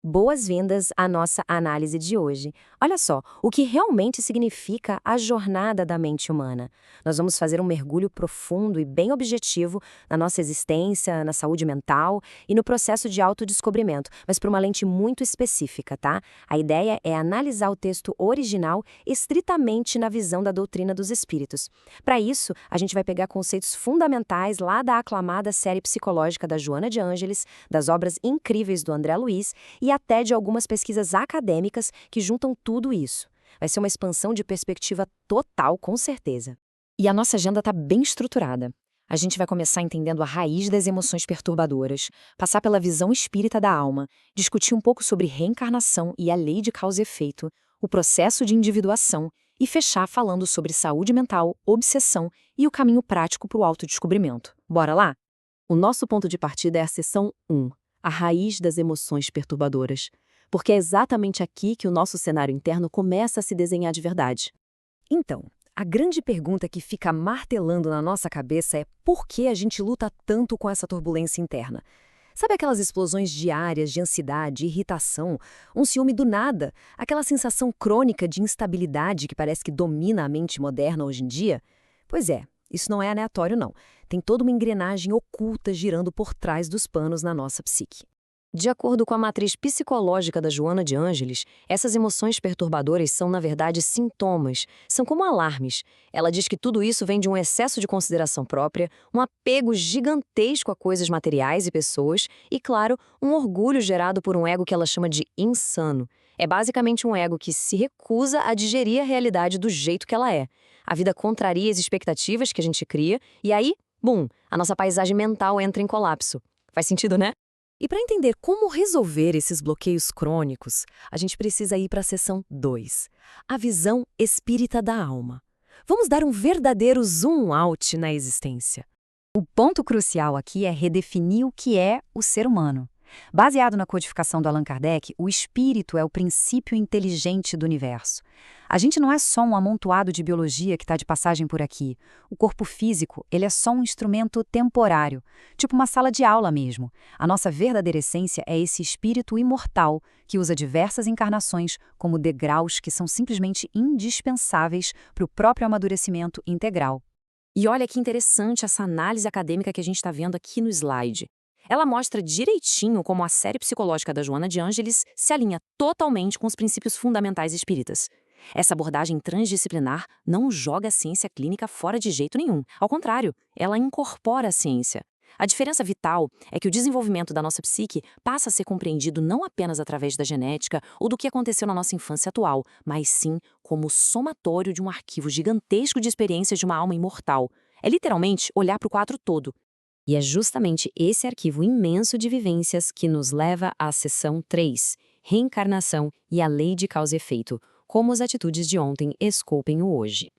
Boas-vindas à nossa análise de hoje. Olha só, o que realmente significa a jornada da mente humana. Nós vamos fazer um mergulho profundo e bem objetivo na nossa existência, na saúde mental e no processo de autodescobrimento, mas por uma lente muito específica, tá? A ideia é analisar o texto original estritamente na visão da doutrina dos espíritos. Para isso, a gente vai pegar conceitos fundamentais lá da aclamada série psicológica da Joana de Ângeles, das obras incríveis do André Luiz e até de algumas pesquisas acadêmicas que juntam tudo isso. Vai ser uma expansão de perspectiva total, com certeza. E a nossa agenda está bem estruturada. A gente vai começar entendendo a raiz das emoções perturbadoras, passar pela visão espírita da alma, discutir um pouco sobre reencarnação e a lei de causa e efeito, o processo de individuação e fechar falando sobre saúde mental, obsessão e o caminho prático para o autodescobrimento. Bora lá? O nosso ponto de partida é a seção 1. A raiz das emoções perturbadoras, porque é exatamente aqui que o nosso cenário interno começa a se desenhar de verdade. Então, a grande pergunta que fica martelando na nossa cabeça é por que a gente luta tanto com essa turbulência interna? Sabe aquelas explosões diárias de ansiedade, irritação, um ciúme do nada, aquela sensação crônica de instabilidade que parece que domina a mente moderna hoje em dia? Pois é. Isso não é aleatório, não. Tem toda uma engrenagem oculta girando por trás dos panos na nossa psique. De acordo com a matriz psicológica da Joana de Ângeles, essas emoções perturbadoras são, na verdade, sintomas, são como alarmes. Ela diz que tudo isso vem de um excesso de consideração própria, um apego gigantesco a coisas materiais e pessoas e, claro, um orgulho gerado por um ego que ela chama de insano. É basicamente um ego que se recusa a digerir a realidade do jeito que ela é. A vida contraria as expectativas que a gente cria e aí, bum, a nossa paisagem mental entra em colapso. Faz sentido, né? E para entender como resolver esses bloqueios crônicos, a gente precisa ir para a seção 2, a visão espírita da alma. Vamos dar um verdadeiro zoom out na existência. O ponto crucial aqui é redefinir o que é o ser humano. Baseado na codificação do Allan Kardec, o espírito é o princípio inteligente do universo. A gente não é só um amontoado de biologia que está de passagem por aqui. O corpo físico, ele é só um instrumento temporário, tipo uma sala de aula mesmo. A nossa verdadeira essência é esse espírito imortal que usa diversas encarnações como degraus que são simplesmente indispensáveis para o próprio amadurecimento integral. E olha que interessante essa análise acadêmica que a gente está vendo aqui no slide. Ela mostra direitinho como a série psicológica da Joana de Ângeles se alinha totalmente com os princípios fundamentais espíritas. Essa abordagem transdisciplinar não joga a ciência clínica fora de jeito nenhum. Ao contrário, ela incorpora a ciência. A diferença vital é que o desenvolvimento da nossa psique passa a ser compreendido não apenas através da genética ou do que aconteceu na nossa infância atual, mas sim como o somatório de um arquivo gigantesco de experiências de uma alma imortal. É literalmente olhar para o quadro todo. E é justamente esse arquivo imenso de vivências que nos leva à seção 3, reencarnação e a lei de causa e efeito, como as atitudes de ontem esculpem o hoje.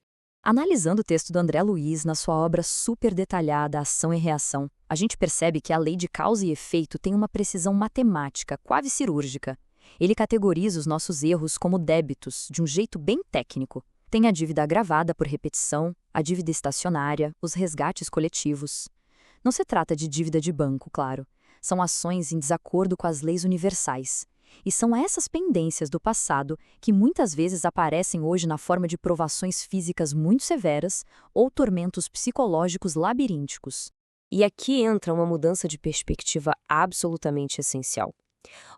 Analisando o texto do André Luiz na sua obra super detalhada Ação e Reação, a gente percebe que a lei de causa e efeito tem uma precisão matemática, quase cirúrgica. Ele categoriza os nossos erros como débitos, de um jeito bem técnico. Tem a dívida agravada por repetição, a dívida estacionária, os resgates coletivos. Não se trata de dívida de banco, claro. São ações em desacordo com as leis universais. E são essas pendências do passado que muitas vezes aparecem hoje na forma de provações físicas muito severas ou tormentos psicológicos labirínticos. E aqui entra uma mudança de perspectiva absolutamente essencial.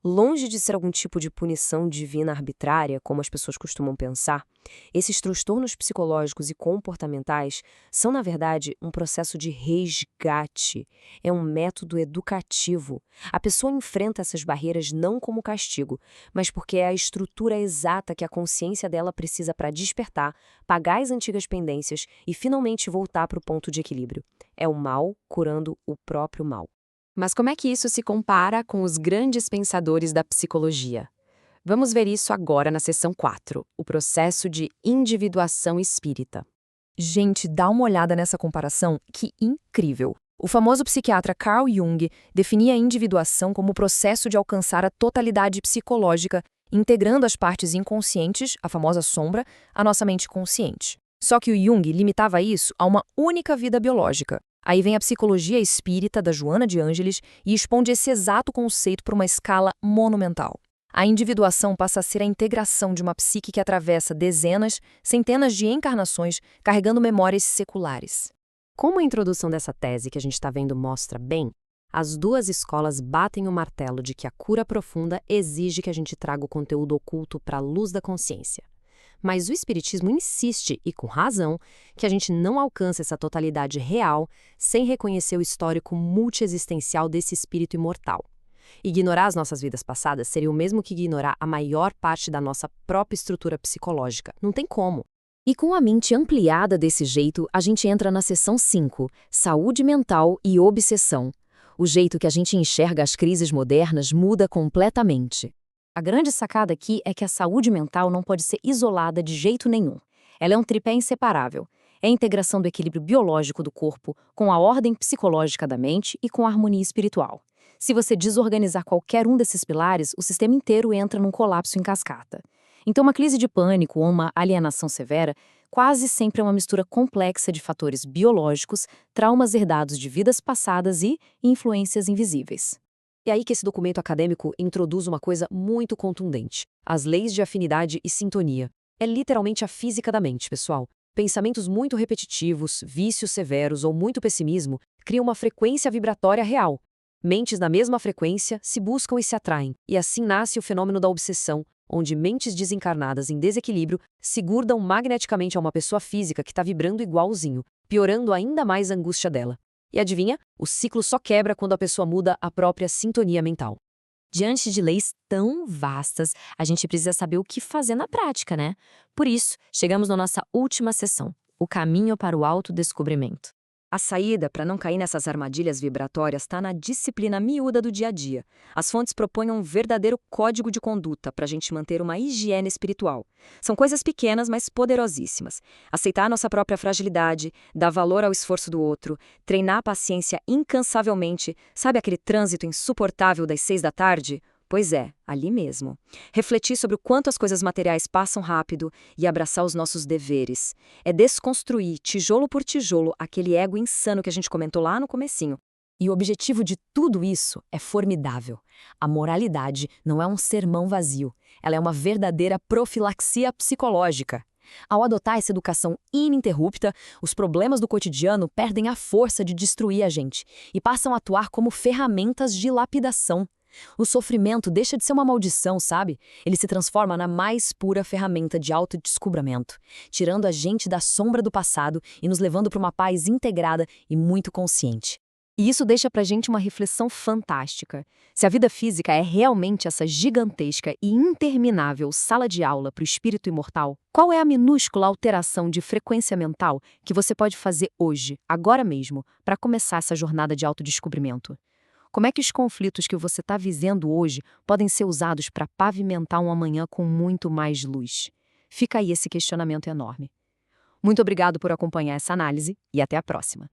Longe de ser algum tipo de punição divina arbitrária, como as pessoas costumam pensar, esses transtornos psicológicos e comportamentais são, na verdade, um processo de resgate. É um método educativo. A pessoa enfrenta essas barreiras não como castigo, mas porque é a estrutura exata que a consciência dela precisa para despertar, pagar as antigas pendências e finalmente voltar para o ponto de equilíbrio. É o mal curando o próprio mal. Mas como é que isso se compara com os grandes pensadores da psicologia? Vamos ver isso agora na seção 4, o processo de individuação espírita. Gente, dá uma olhada nessa comparação, que incrível! O famoso psiquiatra Carl Jung definia a individuação como o processo de alcançar a totalidade psicológica, integrando as partes inconscientes, a famosa sombra, à nossa mente consciente. Só que o Jung limitava isso a uma única vida biológica. Aí vem a psicologia espírita da Joana de Ângeles e expande esse exato conceito para uma escala monumental. A individuação passa a ser a integração de uma psique que atravessa dezenas, centenas de encarnações, carregando memórias seculares. Como a introdução dessa tese que a gente está vendo mostra bem, as duas escolas batem o martelo de que a cura profunda exige que a gente traga o conteúdo oculto para a luz da consciência. Mas o Espiritismo insiste, e com razão, que a gente não alcança essa totalidade real sem reconhecer o histórico multiexistencial desse espírito imortal. Ignorar as nossas vidas passadas seria o mesmo que ignorar a maior parte da nossa própria estrutura psicológica. Não tem como. E com a mente ampliada desse jeito, a gente entra na seção 5, Saúde Mental e Obsessão. O jeito que a gente enxerga as crises modernas muda completamente. A grande sacada aqui é que a saúde mental não pode ser isolada de jeito nenhum. Ela é um tripé inseparável. É a integração do equilíbrio biológico do corpo com a ordem psicológica da mente e com a harmonia espiritual. Se você desorganizar qualquer um desses pilares, o sistema inteiro entra num colapso em cascata. Então, uma crise de pânico ou uma alienação severa quase sempre é uma mistura complexa de fatores biológicos, traumas herdados de vidas passadas e influências invisíveis. É aí que esse documento acadêmico introduz uma coisa muito contundente: as leis de afinidade e sintonia. É literalmente a física da mente, pessoal. Pensamentos muito repetitivos, vícios severos ou muito pessimismo criam uma frequência vibratória real. Mentes na mesma frequência se buscam e se atraem, e assim nasce o fenômeno da obsessão, onde mentes desencarnadas em desequilíbrio se grudam magneticamente a uma pessoa física que está vibrando igualzinho, piorando ainda mais a angústia dela. E adivinha? O ciclo só quebra quando a pessoa muda a própria sintonia mental. Diante de leis tão vastas, a gente precisa saber o que fazer na prática, né? Por isso, chegamos na nossa última sessão, o caminho para o autodescobrimento. A saída para não cair nessas armadilhas vibratórias está na disciplina miúda do dia a dia. As fontes propõem um verdadeiro código de conduta para a gente manter uma higiene espiritual. São coisas pequenas, mas poderosíssimas. Aceitar nossa própria fragilidade, dar valor ao esforço do outro, treinar a paciência incansavelmente, sabe aquele trânsito insuportável das 6 da tarde? Pois é, ali mesmo. Refletir sobre o quanto as coisas materiais passam rápido e abraçar os nossos deveres. É desconstruir, tijolo por tijolo, aquele ego insano que a gente comentou lá no comecinho. E o objetivo de tudo isso é formidável. A moralidade não é um sermão vazio. Ela é uma verdadeira profilaxia psicológica. Ao adotar essa educação ininterrupta, os problemas do cotidiano perdem a força de destruir a gente e passam a atuar como ferramentas de lapidação. O sofrimento deixa de ser uma maldição, sabe? Ele se transforma na mais pura ferramenta de autodescobrimento, tirando a gente da sombra do passado e nos levando para uma paz integrada e muito consciente. E isso deixa pra gente uma reflexão fantástica. Se a vida física é realmente essa gigantesca e interminável sala de aula para o espírito imortal, qual é a minúscula alteração de frequência mental que você pode fazer hoje, agora mesmo, para começar essa jornada de autodescobrimento? Como é que os conflitos que você está vivendo hoje podem ser usados para pavimentar um amanhã com muito mais luz? Fica aí esse questionamento enorme. Muito obrigado por acompanhar essa análise e até a próxima.